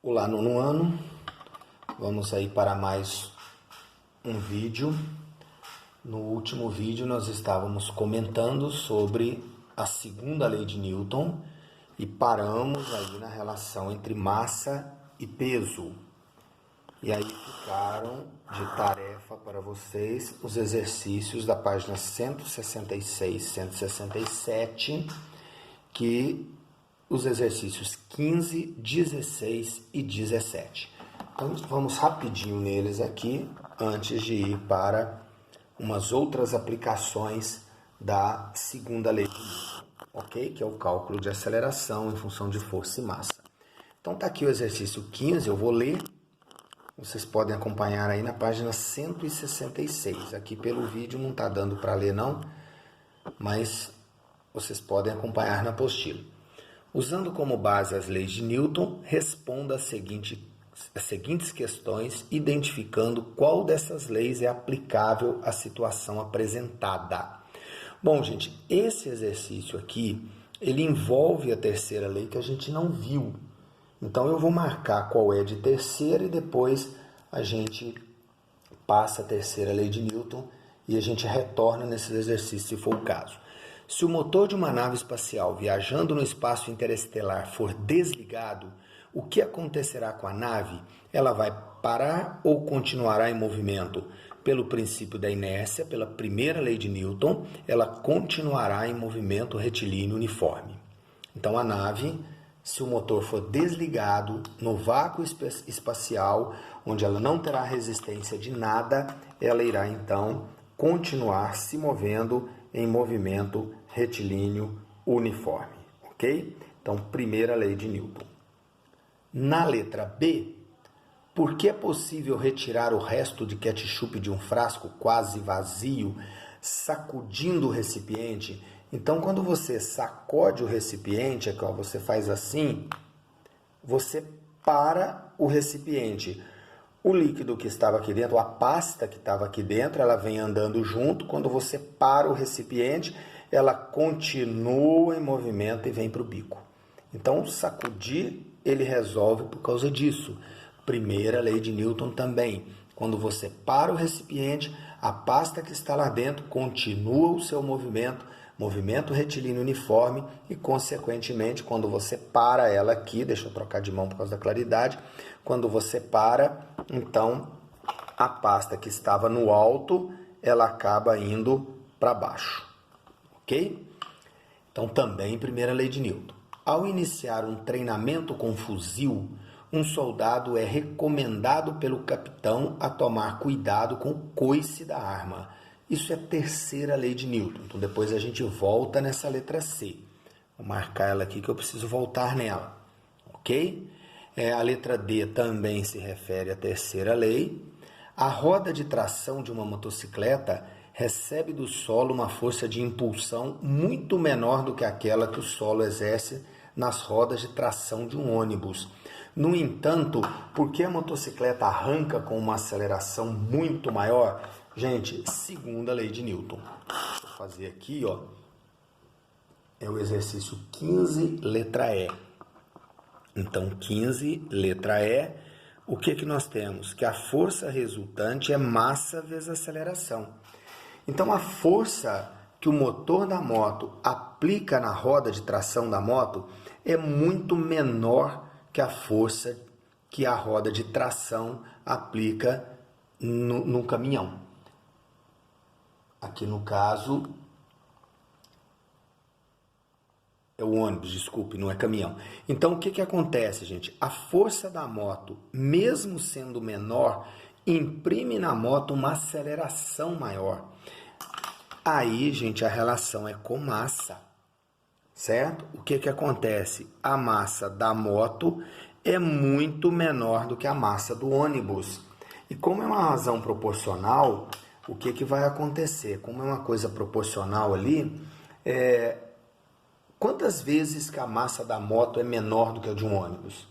Olá, nono ano, vamos aí para mais um vídeo. No último vídeo nós estávamos comentando sobre a segunda lei de Newton e paramos aí na relação entre massa e peso. E aí ficaram de tarefa para vocês os exercícios da página 166, 167, que os exercícios 15, 16 e 17. Então vamos rapidinho neles aqui, antes de ir para umas outras aplicações da segunda lei de Newton, ok? Que é o cálculo de aceleração em função de força e massa. Então tá aqui o exercício 15, eu vou ler. Vocês podem acompanhar aí na página 166. Aqui pelo vídeo não está dando para ler não, mas vocês podem acompanhar na apostila. Usando como base as leis de Newton, responda as seguintes questões, identificando qual dessas leis é aplicável à situação apresentada. Bom, gente, esse exercício aqui, ele envolve a terceira lei que a gente não viu. Então eu vou marcar qual é de terceira e depois a gente passa a terceira lei de Newton e a gente retorna nesse exercício se for o caso. Se o motor de uma nave espacial viajando no espaço interestelar for desligado, o que acontecerá com a nave? Ela vai parar ou continuará em movimento? Pelo princípio da inércia, pela primeira lei de Newton, ela continuará em movimento retilíneo uniforme. Então a nave, se o motor for desligado no vácuo espacial, onde ela não terá resistência de nada, ela irá então continuar se movendo em movimento retilíneo uniforme, ok? Então, primeira lei de Newton. Na letra B, por que é possível retirar o resto de ketchup de um frasco quase vazio, sacudindo o recipiente? Então, quando você sacode o recipiente, você faz assim, você para o recipiente. O líquido que estava aqui dentro, a pasta que estava aqui dentro, ela vem andando junto. Quando você para o recipiente, ela continua em movimento e vem para o bico. Então, sacudir, ele resolve por causa disso. Primeira lei de Newton também. Quando você para o recipiente, a pasta que está lá dentro continua o seu movimento, movimento retilíneo uniforme, e, consequentemente, quando você para ela aqui, deixa eu trocar de mão por causa da claridade, quando você para, então, a pasta que estava no alto, ela acaba indo para baixo, ok? Então, também primeira lei de Newton. Ao iniciar um treinamento com fuzil, um soldado é recomendado pelo capitão a tomar cuidado com o coice da arma. Isso é a terceira lei de Newton. Então, depois a gente volta nessa letra C. Vou marcar ela aqui que eu preciso voltar nela, ok? A letra D também se refere à terceira lei. A roda de tração de uma motocicleta recebe do solo uma força de impulsão muito menor do que aquela que o solo exerce nas rodas de tração de um ônibus. No entanto, por que a motocicleta arranca com uma aceleração muito maior? Gente, segunda lei de Newton. Vou fazer aqui, ó. É o exercício 15, letra E. Então, 15, letra E. O que nós temos? Que a força resultante é massa vezes aceleração. Então, a força que o motor da moto aplica na roda de tração da moto é muito menor que a força que a roda de tração aplica no caminhão. Aqui no caso é o ônibus, desculpe, não é caminhão. Então o que acontece, gente? A força da moto, mesmo sendo menor, imprime na moto uma aceleração maior. Aí, gente, a relação é com massa, certo? O que acontece? A massa da moto é muito menor do que a massa do ônibus. E como é uma razão proporcional, o que vai acontecer? Como é uma coisa proporcional ali, quantas vezes que a massa da moto é menor do que a de um ônibus?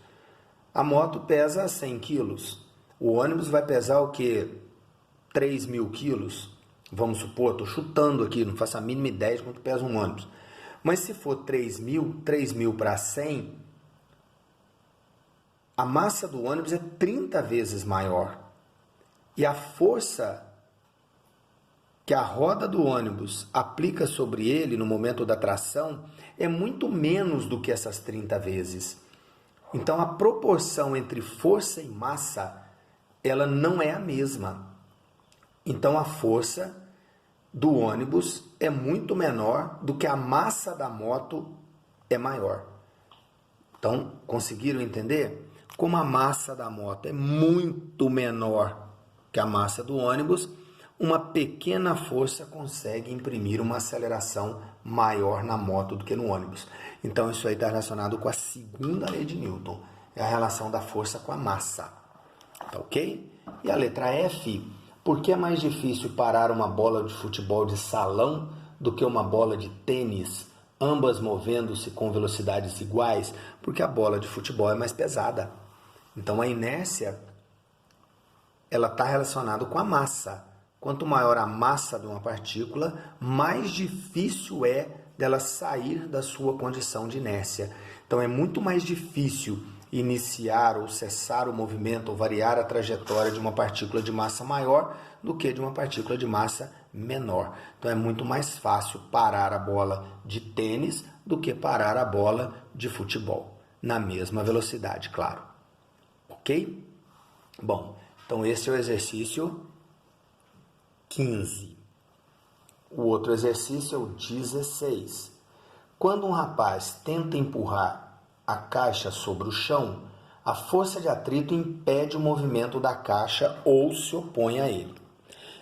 A moto pesa 100 quilos. O ônibus vai pesar o quê? 3.000 quilos? Vamos supor, estou chutando aqui, não faço a mínima ideia de quanto pesa um ônibus. Mas se for 3.000 para 100, a massa do ônibus é 30 vezes maior. E a força que a roda do ônibus aplica sobre ele no momento da tração é muito menos do que essas 30 vezes. Então a proporção entre força e massa, ela não é a mesma. Então a força do ônibus é muito menor do que a massa da moto é maior. Então, conseguiram entender? Como a massa da moto é muito menor que a massa do ônibus, uma pequena força consegue imprimir uma aceleração maior na moto do que no ônibus. Então isso aí está relacionado com a segunda lei de Newton, é a relação da força com a massa. Tá ok? E a letra F, por que é mais difícil parar uma bola de futebol de salão do que uma bola de tênis, ambas movendo-se com velocidades iguais? Porque a bola de futebol é mais pesada. Então a inércia, ela está relacionada com a massa. Quanto maior a massa de uma partícula, mais difícil é dela sair da sua condição de inércia. Então é muito mais difícil iniciar ou cessar o movimento ou variar a trajetória de uma partícula de massa maior do que de uma partícula de massa menor. Então é muito mais fácil parar a bola de tênis do que parar a bola de futebol, na mesma velocidade, claro. Ok? Bom, então esse é o exercício 15. O outro exercício é o 16. Quando um rapaz tenta empurrar a caixa sobre o chão, a força de atrito impede o movimento da caixa ou se opõe a ele.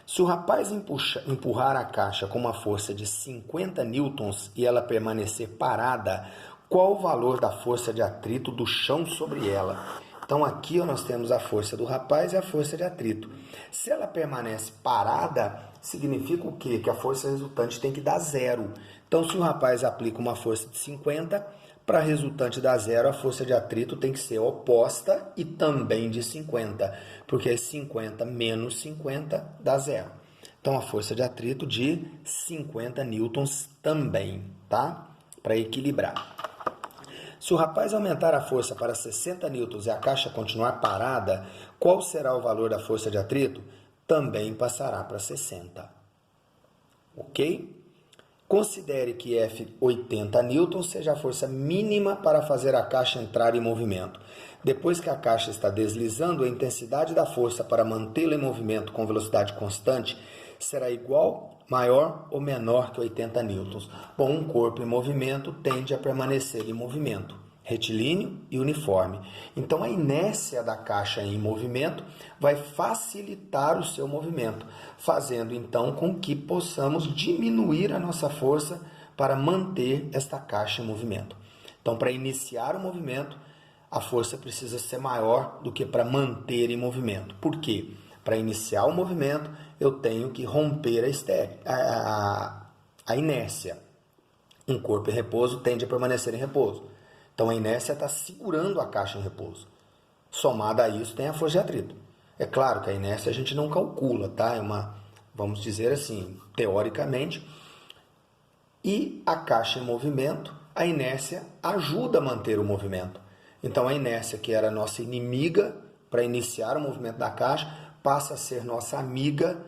Se o rapaz empurrar a caixa com uma força de 50 newtons e ela permanecer parada, qual o valor da força de atrito do chão sobre ela? Então aqui nós temos a força do rapaz e a força de atrito. Se ela permanece parada, significa o quê? Que a força resultante tem que dar zero. Então se o rapaz aplica uma força de 50, para a resultante dar zero, a força de atrito tem que ser oposta e também de 50, porque 50 menos 50 dá zero. Então a força de atrito de 50 newtons também, tá? Para equilibrar. Se o rapaz aumentar a força para 60 newtons e a caixa continuar parada, qual será o valor da força de atrito? Também passará para 60. Ok? Considere que F 80 newtons seja a força mínima para fazer a caixa entrar em movimento. Depois que a caixa está deslizando, a intensidade da força para mantê-la em movimento com velocidade constante será igual, maior ou menor que 80 newtons. Bom, um corpo em movimento tende a permanecer em movimento, retilíneo e uniforme. Então, a inércia da caixa em movimento vai facilitar o seu movimento, fazendo então com que possamos diminuir a nossa força para manter esta caixa em movimento. Então, para iniciar o movimento, a força precisa ser maior do que para manter em movimento. Por quê? Para iniciar o movimento, eu tenho que romper a inércia. Um corpo em repouso tende a permanecer em repouso. Então, a inércia está segurando a caixa em repouso. Somada a isso, tem a força de atrito. É claro que a inércia a gente não calcula, tá? É uma, vamos dizer assim, teoricamente. E a caixa em movimento, a inércia ajuda a manter o movimento. Então, a inércia, que era nossa inimiga para iniciar o movimento da caixa, passa a ser nossa amiga,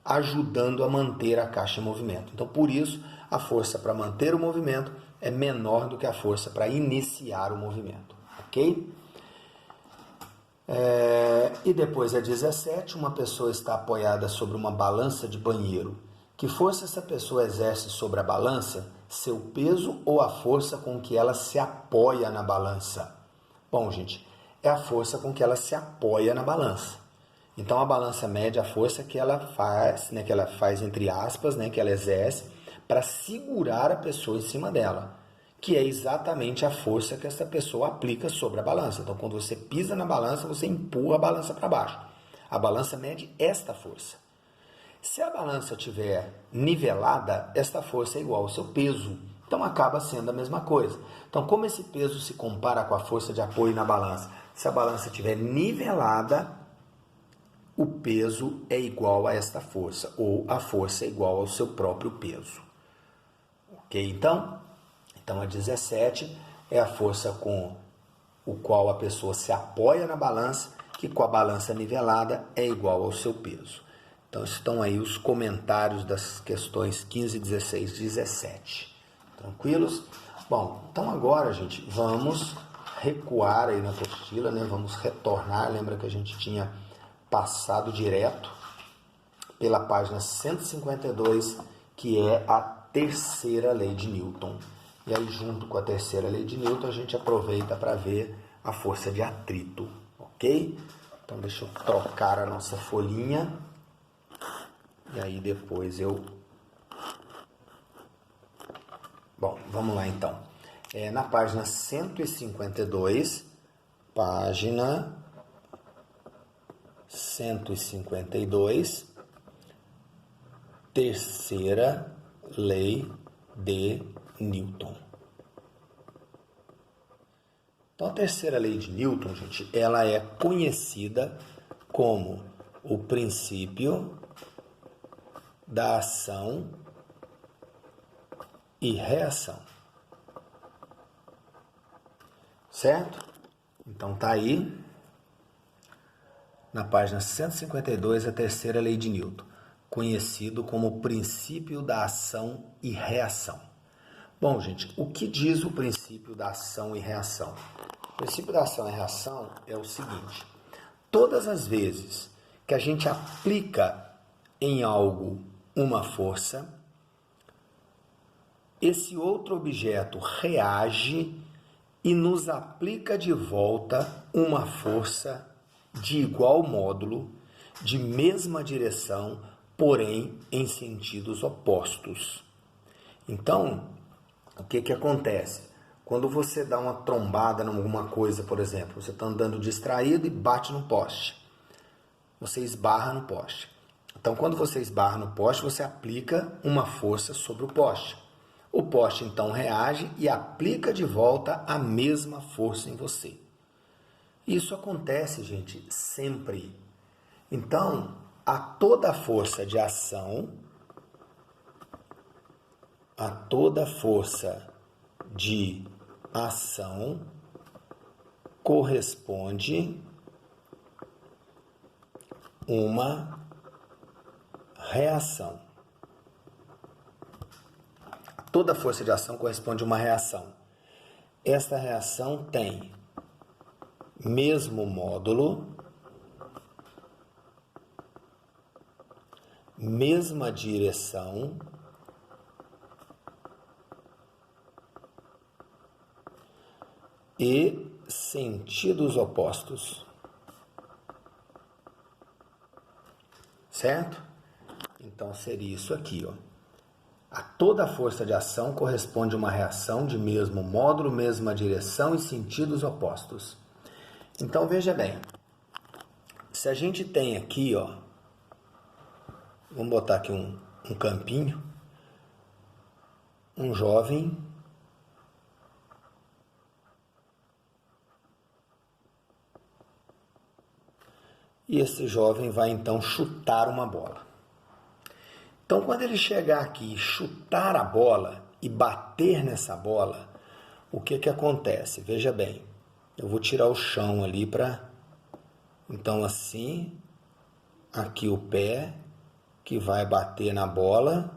ajudando a manter a caixa em movimento. Então, por isso, a força para manter o movimento é menor do que a força para iniciar o movimento. Ok? E depois a 17, uma pessoa está apoiada sobre uma balança de banheiro. Que força essa pessoa exerce sobre a balança? Seu peso ou a força com que ela se apoia na balança? Bom, gente, é a força com que ela se apoia na balança. Então, a balança mede a força que ela faz, né, que ela faz entre aspas, né, que ela exerce para segurar a pessoa em cima dela, que é exatamente a força que essa pessoa aplica sobre a balança. Então, quando você pisa na balança, você empurra a balança para baixo. A balança mede esta força. Se a balança estiver nivelada, esta força é igual ao seu peso. Então, acaba sendo a mesma coisa. Então, como esse peso se compara com a força de apoio na balança? Se a balança estiver nivelada, o peso é igual a esta força, ou a força é igual ao seu próprio peso. Ok, então? Então, a 17 é a força com o qual a pessoa se apoia na balança, que com a balança nivelada é igual ao seu peso. Então estão aí os comentários das questões 15, 16, 17. Tranquilos? Bom, então agora, gente, vamos recuar aí na apostila, né? Vamos retornar. Lembra que a gente tinha passado direto pela página 152, que é a terceira lei de Newton. E aí, junto com a terceira lei de Newton, a gente aproveita para ver a força de atrito, ok? Então, deixa eu trocar a nossa folhinha. E aí, depois eu... Bom, vamos lá, então. Na página 152, página 152, terceira lei de Newton. Então, a terceira lei de Newton, gente, ela é conhecida como o princípio da ação e reação. Certo? Então, tá aí, na página 152, a terceira lei de Newton, conhecido como o princípio da ação e reação. Bom, gente, o que diz o princípio da ação e reação? O princípio da ação e reação é o seguinte: todas as vezes que a gente aplica em algo uma força, esse outro objeto reage e nos aplica de volta uma força de igual módulo, de mesma direção, porém em sentidos opostos. Então, o que acontece? Quando você dá uma trombada em alguma coisa, por exemplo, você está andando distraído e bate no poste. Você esbarra no poste. Então, quando você esbarra no poste, você aplica uma força sobre o poste. O poste, então, reage e aplica de volta a mesma força em você. Isso acontece, gente, sempre. Então, a toda força de ação, a toda força de ação corresponde uma reação. A toda força de ação corresponde uma reação. Esta reação tem mesmo módulo, mesma direção e sentidos opostos. Certo? Então seria isso aqui, ó. A toda força de ação corresponde uma reação de mesmo módulo, mesma direção e sentidos opostos. Então veja bem, se a gente tem aqui, ó, vamos botar aqui um campinho, um jovem e esse jovem vai então chutar uma bola. Então, quando ele chegar aqui e chutar a bola e bater nessa bola, o que acontece? Veja bem, eu vou tirar o chão ali para... Então, assim, aqui o pé que vai bater na bola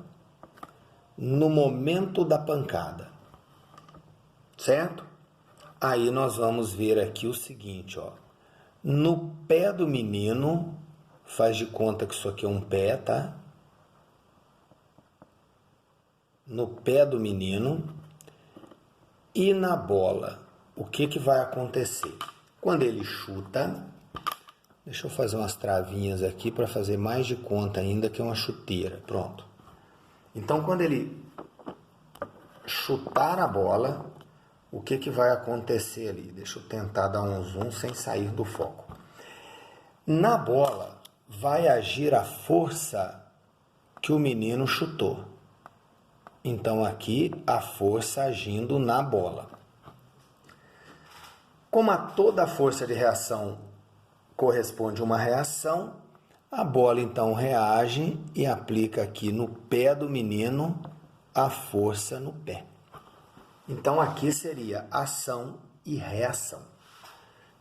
no momento da pancada. Certo? Aí nós vamos ver aqui o seguinte, ó. No pé do menino, faz de conta que isso aqui é um pé, tá? No pé do menino e na bola, o que vai acontecer? Quando ele chuta, deixa eu fazer umas travinhas aqui para fazer mais de conta ainda que uma chuteira, pronto. Então, quando ele chutar a bola, o que vai acontecer ali? Deixa eu tentar dar um zoom sem sair do foco. Na bola vai agir a força que o menino chutou. Então, aqui, a força agindo na bola. Como a toda força de reação corresponde a uma reação, a bola, então, reage e aplica aqui no pé do menino a força no pé. Então, aqui seria ação e reação.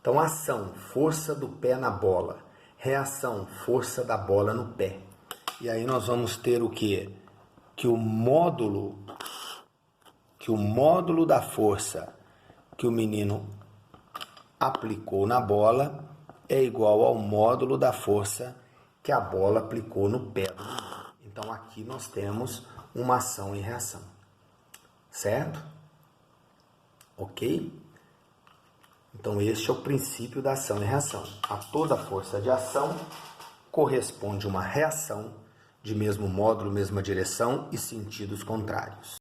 Então, ação, força do pé na bola. Reação, força da bola no pé. E aí nós vamos ter o quê? Que o módulo da força que o menino aplicou na bola é igual ao módulo da força que a bola aplicou no pé do menino. Então, aqui nós temos uma ação e reação. Certo? Ok? Então, este é o princípio da ação e reação. A toda força de ação corresponde uma reação de mesmo módulo, mesma direção e sentidos contrários.